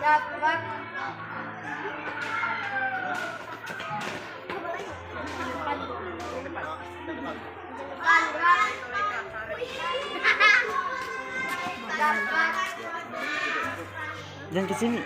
Dapat. Jangan ke sini.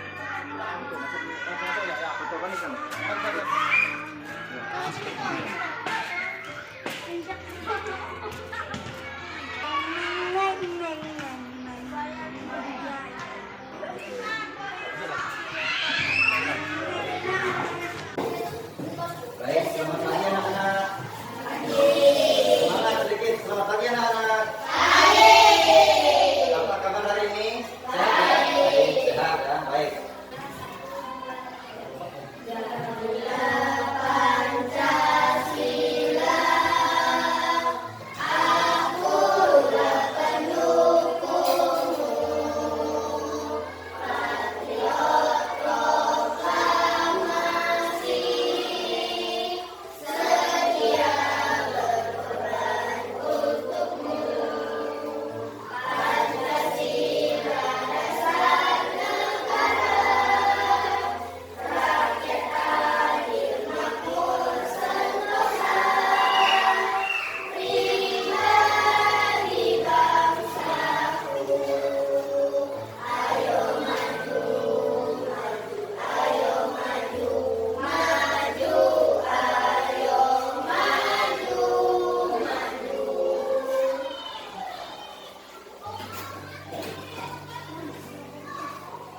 Baik, selamat pagi anak-anak. Semangat sedikit. Selamat pagi anak-anak. Apa kabar hari ini? Sehat ya? Baik, sehat ya. Baik.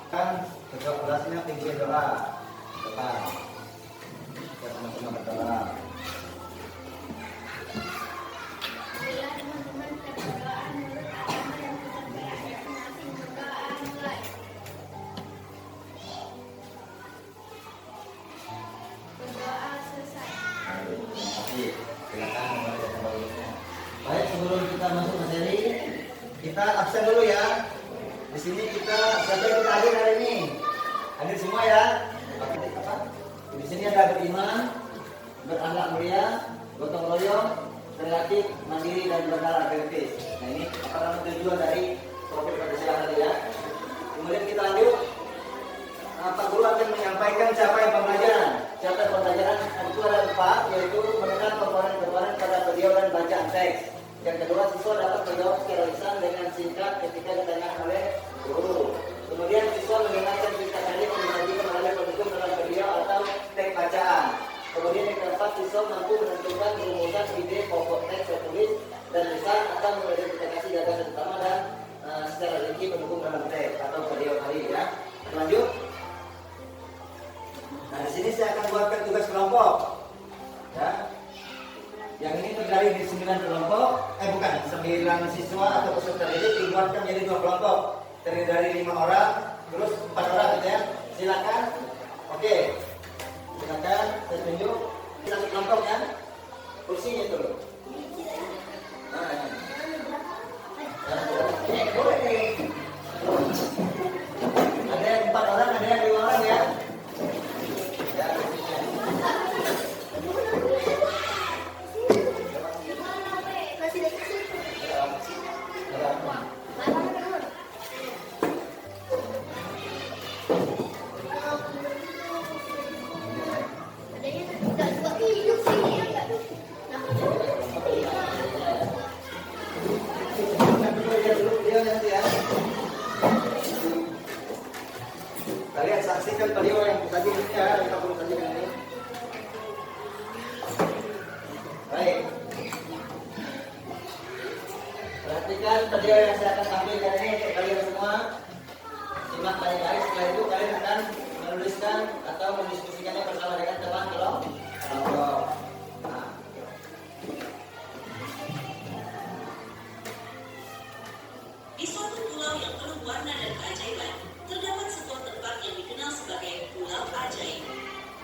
Kan kedua kelasnya tinggi doa. Depan. Kita sama-sama berdoa. Silakan membaca tabelnya. Baik, sebelum kita masuk materi, kita absen dulu ya. Di sini kita siapa yang kita hadir hari ini? Hadir semua ya. Pakai apa? Di sini ada beriman, berakhlak mulia, gotong royong, relatif, mandiri dan berdarah gratis. Nah ini apa namanya tujuan dari topik pada siang tadi ya. Kemudian kita lanjut. Pak Guru akan menyampaikan capaian pembelajaran. Capaian pembelajaran itu ada 4, yaitu mengenal komponen-komponen pada video dan bacaan teks. Yang kedua, siswa dapat menjawab secara lisan dengan singkat ketika ditanyakan oleh guru. Kemudian siswa mendengarkan cerita pendek yang disajikan oleh pendukung dalam video atau teks bacaan. Kemudian yang keempat, siswa mampu menentukan rumusan ide pokok teks tertulis dan lisan atau mengidentifikasi gagasan utama dan secara rinci pendukung dalam teks atau video tadi ya. Lanjut. Nah, di sini saya akan buatkan tugas kelompok. Ya. Yang ini terdiri dari 9 kelompok, bukan 9 siswa atau peserta didik dibuatkan menjadi 2 kelompok. Terdiri dari 5 orang, terus 4 orang gitu ya. Silakan. Oke. Silakan saya tunjuk satu kelompoknya. Kursinya itu loh. Nah, ini boleh nih. Ada yang 4 orang, ada yang 5 orang ya. Kalian saksikan video yang tadi ya, kita perlu sajikan ini. Baik. Perhatikan video yang saya akan tampilkan ini untuk kalian semua. Simak baik-baik. Setelah itu kalian akan menuliskan atau mendiskusikannya bersama dengan teman kelompok. Nah. Di suatu pulau yang penuh warna dan keajaiban, terdapat sebuah tempat yang dikenal sebagai Pulau Ajaib.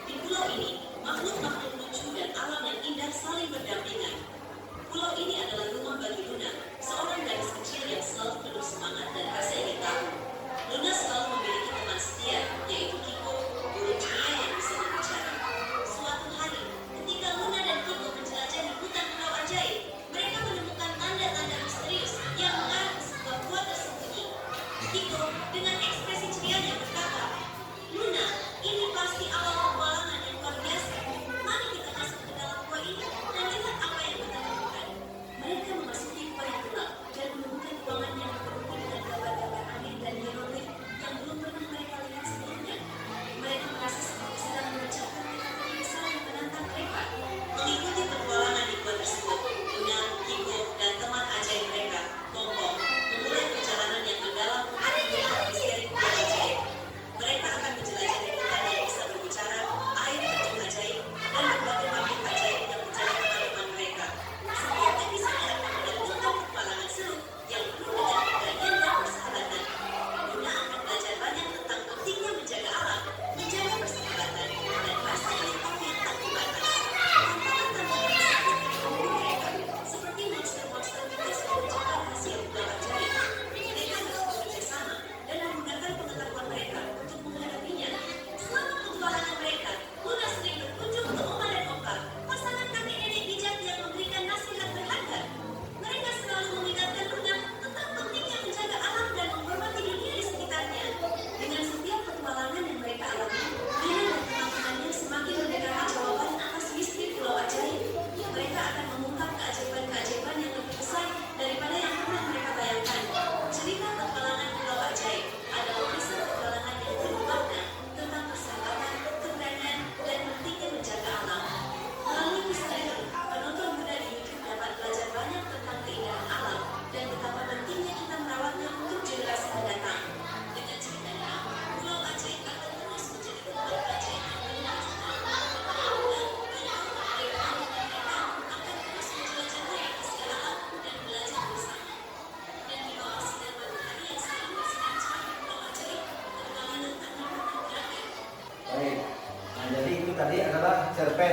Di pulau ini, makhluk-makhluk lucu dan alam yang indah saling berdampingan. Pulau ini adalah rumah bagi Luna, seorang gadis kecil yang selalu penuh semangat dan rasa ingin tahu. Luna selalu memiliki teman setia, yaitu Kiko, burung ceria yang bisa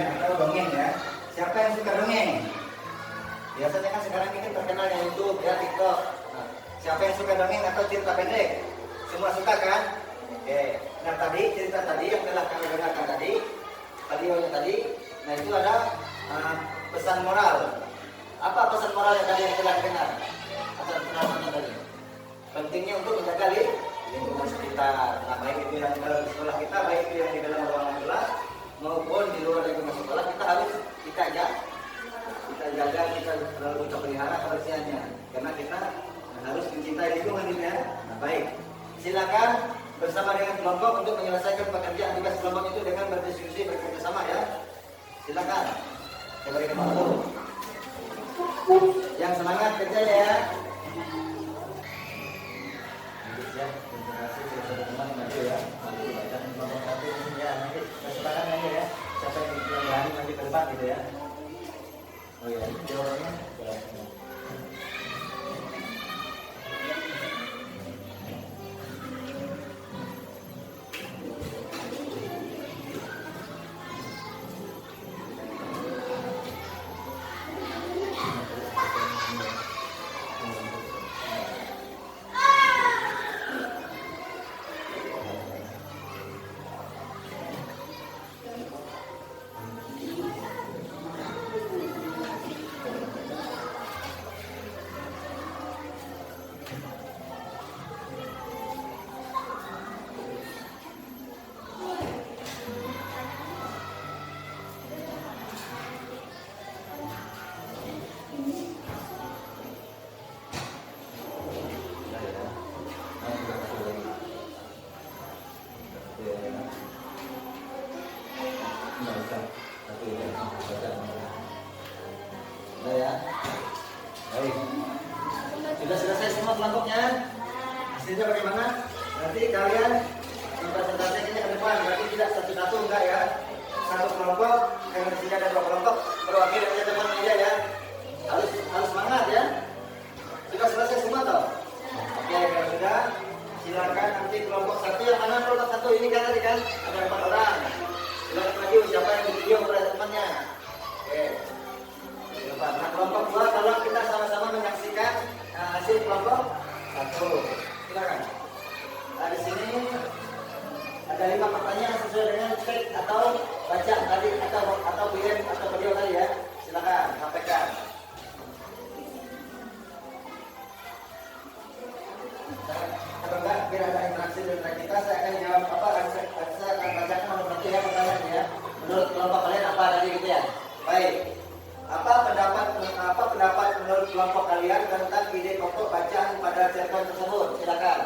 cerpen atau dongeng ya. Siapa yang suka dongeng? Biasanya kan sekarang ini terkenal yang YouTube ya, TikTok. Nah, siapa yang suka dongeng atau cerita pendek? Semua suka kan? Oke. Nah tadi cerita tadi yang telah kami dengarkan tadi, audionya tadi, nah itu ada pesan moral. Apa pesan moral yang tadi yang telah dengar? Pesan moral tadi. Pentingnya untuk menjaga lingkungan sekitar. Nah baik itu yang di dalam sekolah kita, baik itu yang di dalam ruangan kelas maupun di luar lingkungan sekolah, kita harus kita jaga, kita selalu pelihara kebersihannya. Karena kita harus mencintai lingkungan ini ya. Nah baik, silakan bersama dengan kelompok untuk menyelesaikan pekerjaan tugas kelompok itu dengan berdiskusi bekerjasama ya. Silakan. Saya berikan waktu. Yang semangat kerjanya ya. Ya, terima kasih sudah teman maju ya. Maju baca kelompok satu ini ya. Nanti kesempatan aja ya. Siapa yang berani maju ke depan gitu ya. Oh iya, jawabannya. Sudah ya. Baik. Sudah selesai semua kelompoknya. Hasilnya bagaimana? Nanti kalian presentasinya ke depan. Berarti tidak satu-satu enggak ya. Satu kelompok yang disini ada 2 kelompok perwakilan aja teman aja ya. Harus semangat ya. Sudah selesai semua toh? Oke, kalau sudah silakan nanti kelompok 1 yang mana kelompok 1 ini kan tadi kan ada 4 orang. Silakan maju siapa yang di video oleh temannya. Oke. Nah kelompok 2 tolong kita sama-sama menyaksikan hasil kelompok 1. Silakan. Nah di sini ada 5 pertanyaan sesuai dengan teks atau baca tadi atau kirim atau video tadi ya. Silakan sampaikan. Kalau enggak biar ada interaksi dengan kita, saya akan jawab saya akan bacakan nomor 1 ya pertanyaannya ya. Menurut kelompok kalian apa tadi gitu ya? Baik. Apa pendapat menurut kelompok kalian tentang ide pokok bacaan pada cerpen tersebut? Silakan.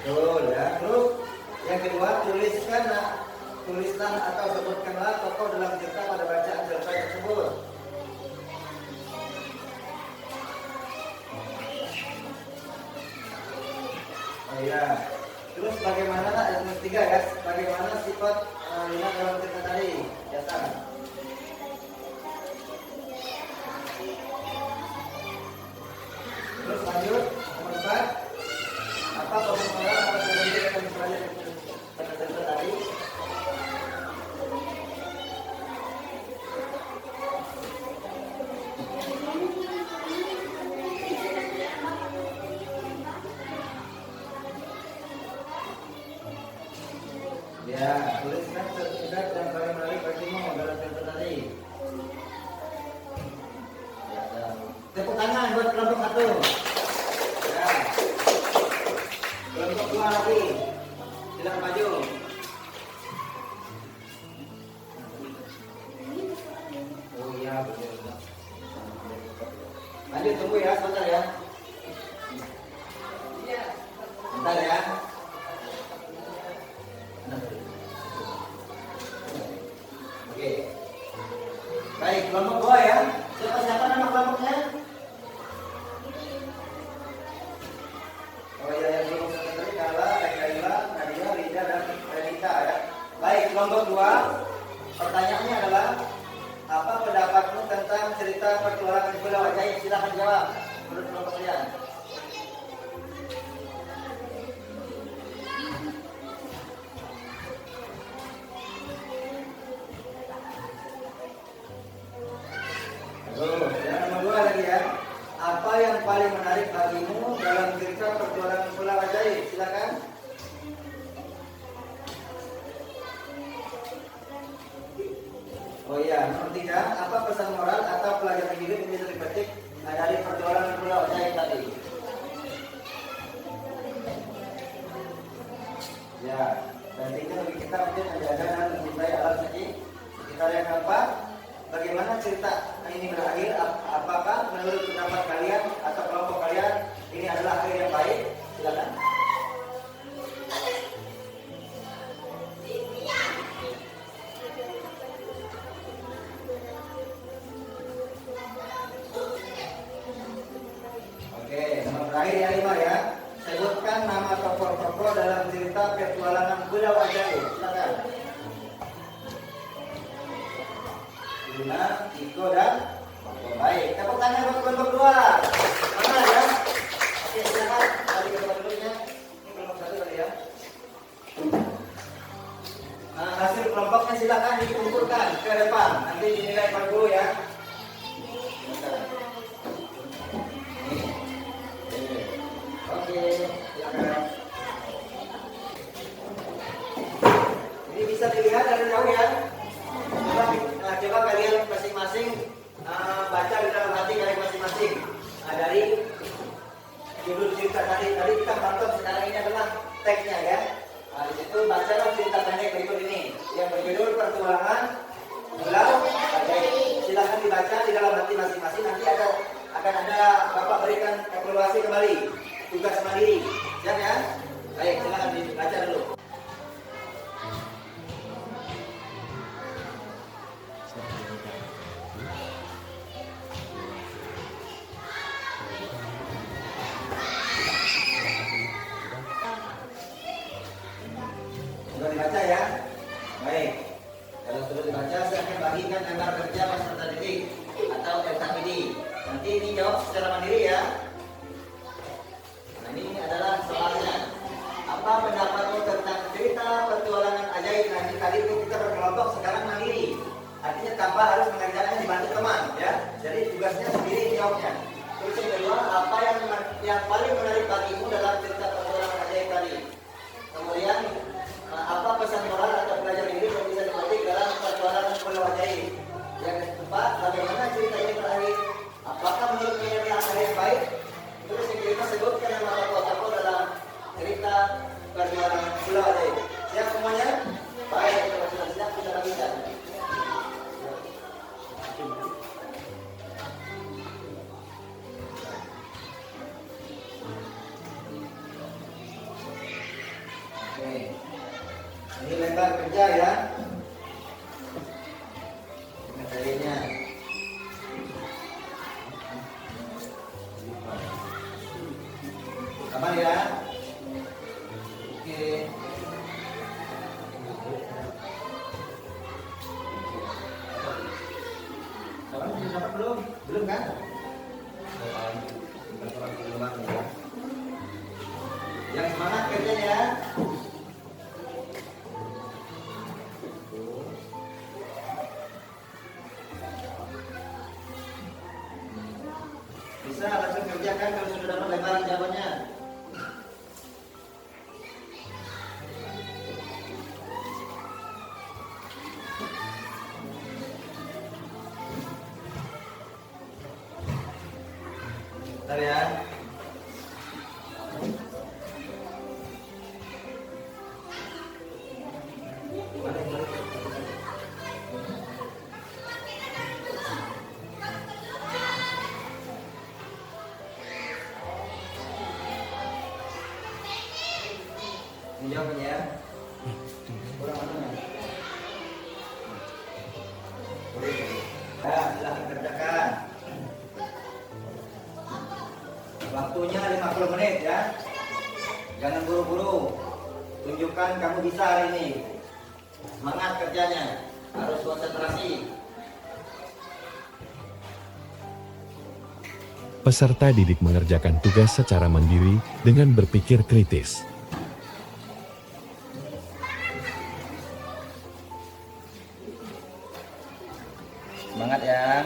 Betul ya. Terus yang kedua, tulislah atau sebutkanlah tokoh dalam cerita pada bacaan cerpen tersebut. Oh iya. Terus bagaimana ayat 3 ya? Bagaimana sifat Lina dalam cerita tadi? Jasa. Terus lanjut nomor 4. Apa pemahaman apa yang akan misalnya pada cerita tadi? Ya, tuliskan sertifikat yang paling menarik bagimu dalam cerita tadi. Ya, tepuk tangan buat kelompok 1. Ya. Kelompok 2 lagi. Silakan maju. Oh iya, betul. Lanjut tunggu ya, sebentar ya. Bentar ya. Oke. Baik, kelompok 2 ya. Siapa nama kelompoknya? Oh iya, yang belum tadi Kala, Ekaila, Nadia, Rida, dan Renita ya. Baik, kelompok 2. Pertanyaannya adalah apa pendapatmu tentang cerita petualangan Pulau Baik, silakan jawab menurut kelompok kalian. Yang nomor 2 lagi ya. Apa yang paling menarik bagimu dalam cerita perjuangan Pulau Ajaib? Silakan. Oh iya, nomor 3. Apa pesan moral atau pelajaran hidup yang bisa dipetik dari perjuangan Pulau Ajaib tadi? Ya, dan itu bagi kita untuk menjaga dan mencintai alam sekitar yang keempat. Bagaimana cerita ini berakhir? Apakah menurut pendapat kalian atau kelompok kalian ini adalah akhir yang baik? Silakan. Oke, nomor terakhir yang 5 ya. Sebutkan nama tokoh-tokoh dalam cerita petualangan Pulau Ajaib. Silakan. Luna, Iko, dan baik. Tepuk tangan buat kelompok 2. Mana ya? Oke, silakan. Tadi ke tempat dulunya. Ini kelompok 1 tadi ya. Nah, hasil kelompoknya silakan dikumpulkan ke depan. Nanti dinilai per guru ya. Oke, silakan. Ini bisa dilihat dari jauh ya. Coba kalian masing-masing baca di dalam hati kalian masing-masing. Dari judul cerita tadi kita pantau sekarang ini adalah teksnya ya. Di situ bacalah cerita pendek berikut ini yang berjudul Pertualangan Pulau Ajaib. Silakan dibaca di dalam hati masing-masing. Nanti akan ada Bapak berikan evaluasi kembali tugas mandiri. Siap ya? Baik, silakan dibaca dulu. Sudah dibaca ya? Baik. Kalau sudah dibaca, saya akan bagikan gambar kerja peserta didik atau LKPD. Nanti ini jawab secara mandiri ya. Nah, ini adalah soalnya. Apa pendapatmu tentang cerita petualangan ajaib? Nanti tadi itu kita berkelompok, sekarang mandiri. Artinya tanpa harus mengerjakan dibantu teman ya. Jadi tugasnya sendiri jawabnya. Terus yang kedua, apa yang paling menarik bagimu dalam cerita petualangan ajaib tadi? Kemudian apa pesan moral atau pelajaran hidup yang bisa dipetik dalam perjuangan Pulau Ajaib? Yang keempat, bagaimana cerita ini berakhir? Apakah menurut kalian adalah akhir yang baik? Terus yang kelima, sebutkan nama tokoh-tokoh dalam cerita perjuangan Pulau Ajaib. Siap semuanya? Baik, kalau sudah siap kita lanjutkan. Ini lembar kerja ya. Materinya. Aman ya? Oke. Kapan sudah dapat belum? Belum kan? Yang semangat kerjanya. Bisa langsung kerjakan kalau sudah dapat lembaran jawabannya. Bentar ya. Ini jawabannya ya. Kurang mana? Ya, silahkan kerjakan. Waktunya 50 menit ya. Jangan buru-buru. Tunjukkan kamu bisa hari ini. Semangat kerjanya. Harus konsentrasi. peserta didik mengerjakan tugas secara mandiri dengan berpikir kritis. Semangat ya.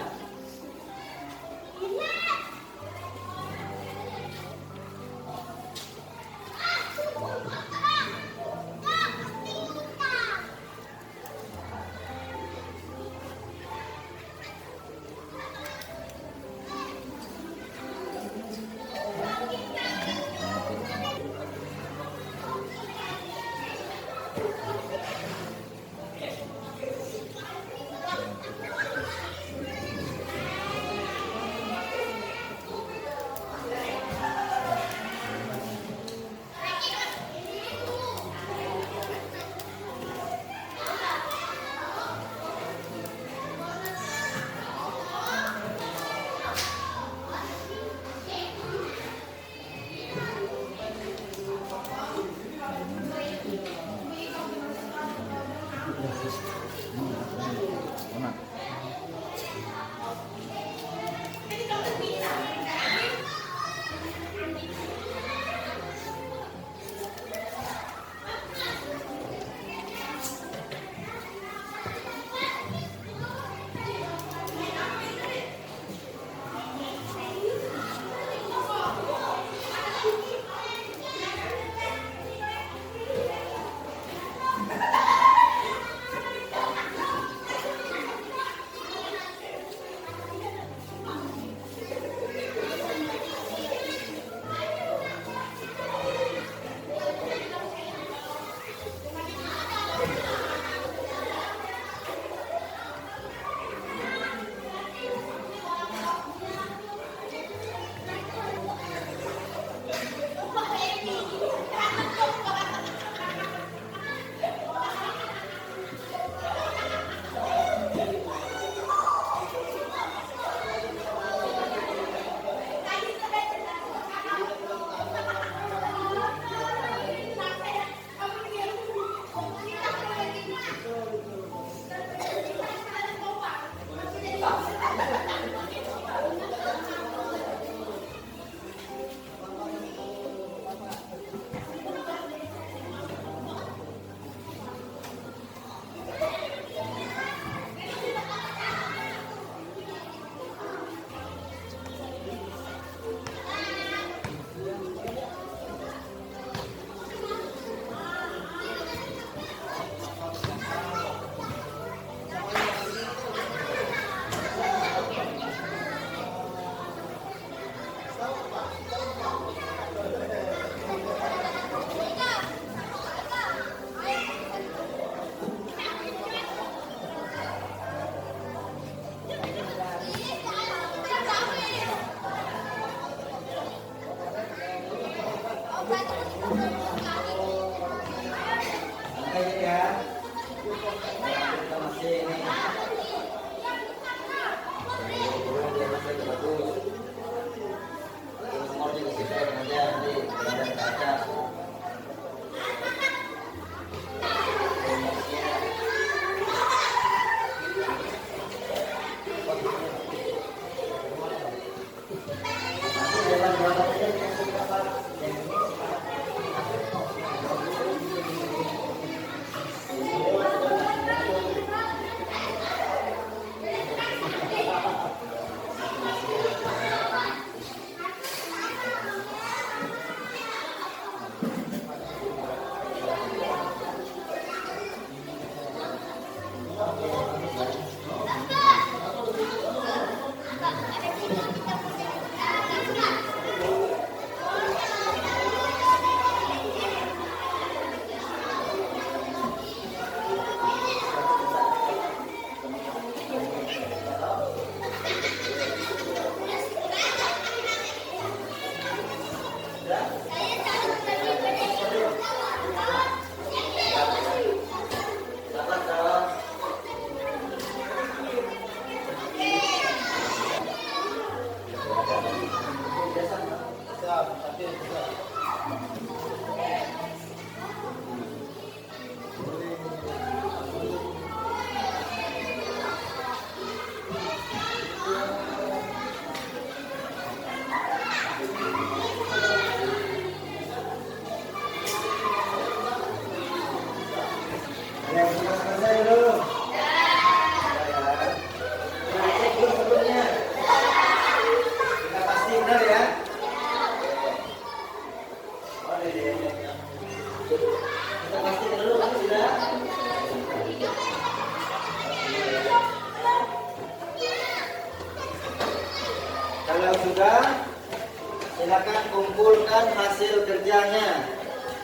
silakan kumpulkan hasil kerjanya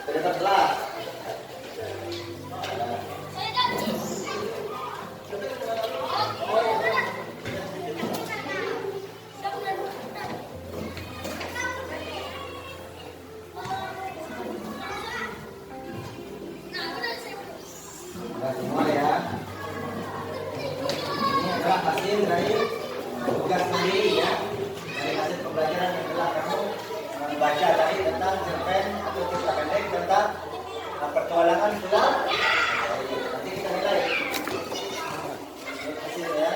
ke depan kelas. Nah, semua ya. Ini adalah hasil dari tugas sendiri ya. Dari hasil pembelajaran yang telah kamu membaca tadi tentang cerpen atau cerita pendek tentang pertualangan pulau. Nanti kita nilai hasil ya.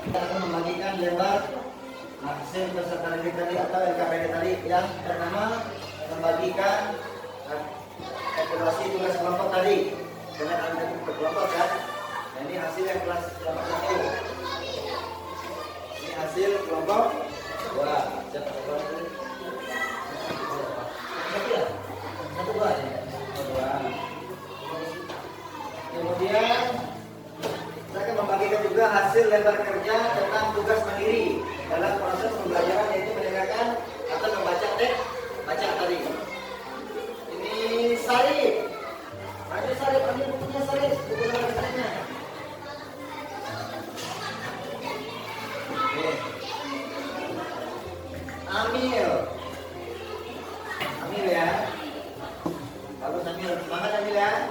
Kita akan membagikan lembar hasil peserta didik tadi atau LKPD tadi yang pertama membagikan evaluasi tugas kelompok tadi dengan ada berkelompok kan. Nah, ini hasil yang kelas kelompok 1. Ini hasil kelompok 2. Siapa kelompok ini? Satu ya? Satu dua ya? Dua. Kemudian saya akan membagikan juga hasil lembar kerja tentang tugas mandiri dalam proses pembelajaran, yaitu mendengarkan atau membaca teks baca tadi. Ini Sarif. Ayo Sarif, ambil bukunya Sarif, buku lembar kerjanya. Oke. Amil. Amil ya. Bagus Amil, semangat Amil ya.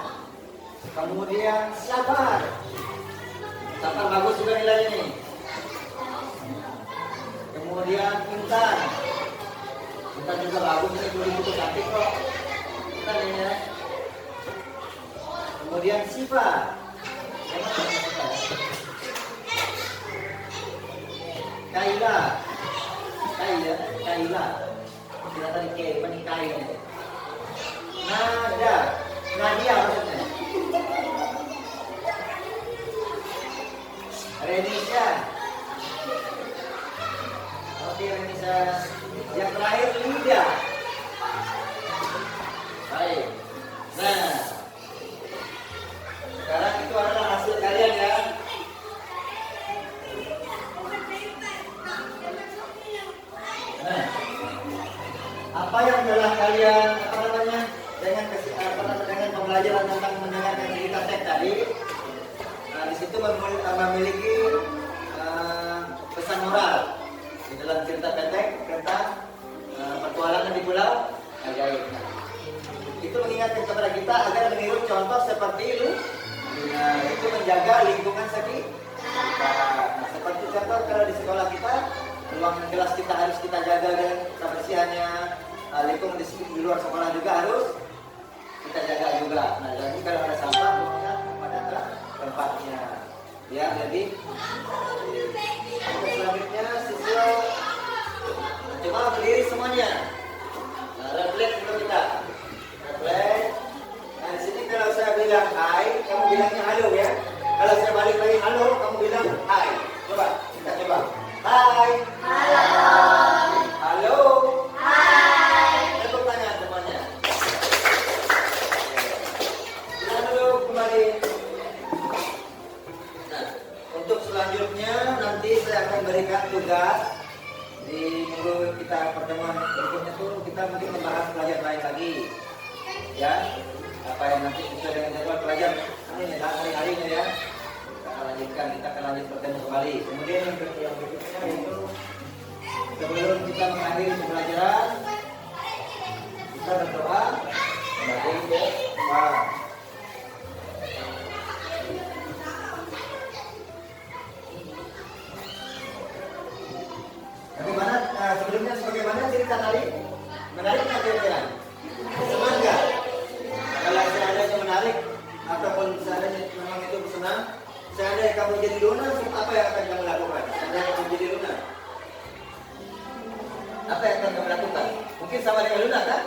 Kemudian sabar. Sabar bagus juga nilainya nih. Kemudian Intan. Intan juga bagus, ini tulis buku cantik kok. Intan ini ya. Kemudian Siva. Emang ada Siva ya? Kaila. Kaila. Kita tadi K, ini Kaila. Nadia maksudnya. Renisa. Oke Renisa. Yang terakhir Lida. Baik. Nah, sekarang itu adalah hasil kalian ya. Nah, apa yang telah kalian dengan pembelajaran tentang mendengarkan cerita teks tadi? Nah, di situ memiliki pesan moral di dalam cerita pendek tentang petualangan di Pulau Ajaib. Nah, itu mengingatkan kepada kita agar meniru contoh seperti itu. Nah, itu menjaga lingkungan sekitar. Nah, seperti contoh kalau di sekolah kita, ruang kelas kita harus kita jaga dengan kebersihannya. Lingkungan di luar sekolah juga harus kita jaga juga. Nah, jadi kalau ada sampah, buangnya pada tempatnya. Ya, jadi selanjutnya siswa coba berdiri semuanya. Nah, refleks dulu kita. Refleks. Nah, di sini kalau saya bilang hai, kamu bilangnya halo ya. Kalau saya balik lagi halo, kamu bilang hai. Coba, kita coba. Hai. Halo. Halo. Hai. Tepuk tangan semuanya. Bilang dulu kembali. Nah, untuk selanjutnya nanti saya akan berikan tugas di minggu kita pertemuan berikutnya tuh kita mungkin membahas pelajaran lain lagi. Ya, apa yang nanti sesuai dengan jadwal pelajaran ini hari-harinya ya. Kita akan lanjut bertemu kembali. Kemudian yang berikutnya itu sebelum kita mengakhiri pembelajaran kita berdoa sebagai doa. sebelumnya sebagaimana cerita tadi? Menarik nggak kira-kira? Senang nggak? Kalau seandainya menarik ataupun seandainya memang itu senang, seandainya kamu jadi Luna, apa yang akan kamu lakukan? Seandainya kamu jadi Luna, apa yang akan kamu lakukan? Mungkin sama dengan Luna kan?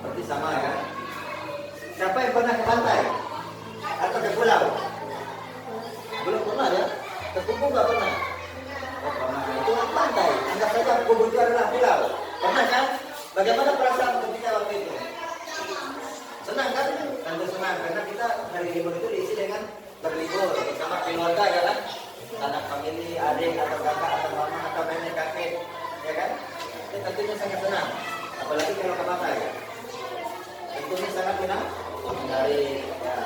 Berarti sama ya. Siapa yang pernah ke pantai? Atau ke pulau? Belum pernah ya? Ke Kubu nggak pernah? Oh pernah, itu kan pantai. Anggap saja Kubu itu adalah pulau. Pernah kan? Bagaimana perasaan ketika waktu itu? Senang kan? Tentu senang, karena kita hari libur itu diisi dengan berlibur bersama keluarga ya kan? Anak famili, adik atau kakak atau mama atau nenek kakek, ya kan? Itu tentunya sangat senang. Apalagi kalau ke pantai. Tentunya sangat senang. Dari ya.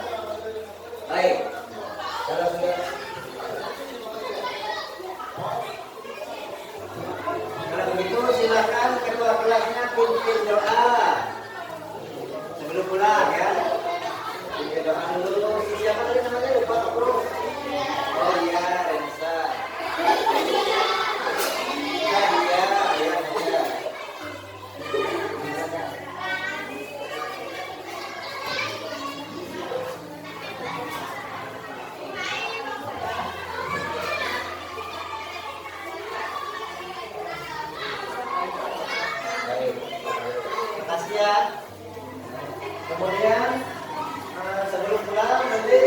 Baik. Kalau sudah kalau begitu silakan ketua kelasnya pimpin doa sebelum pulang ya. Pimpin doa dulu. Siapa tadi namanya lupa bro? Oh iya Rensa. Ya dia, ya dia. Baik. Makasih ya. Kemudian sebelum pulang nanti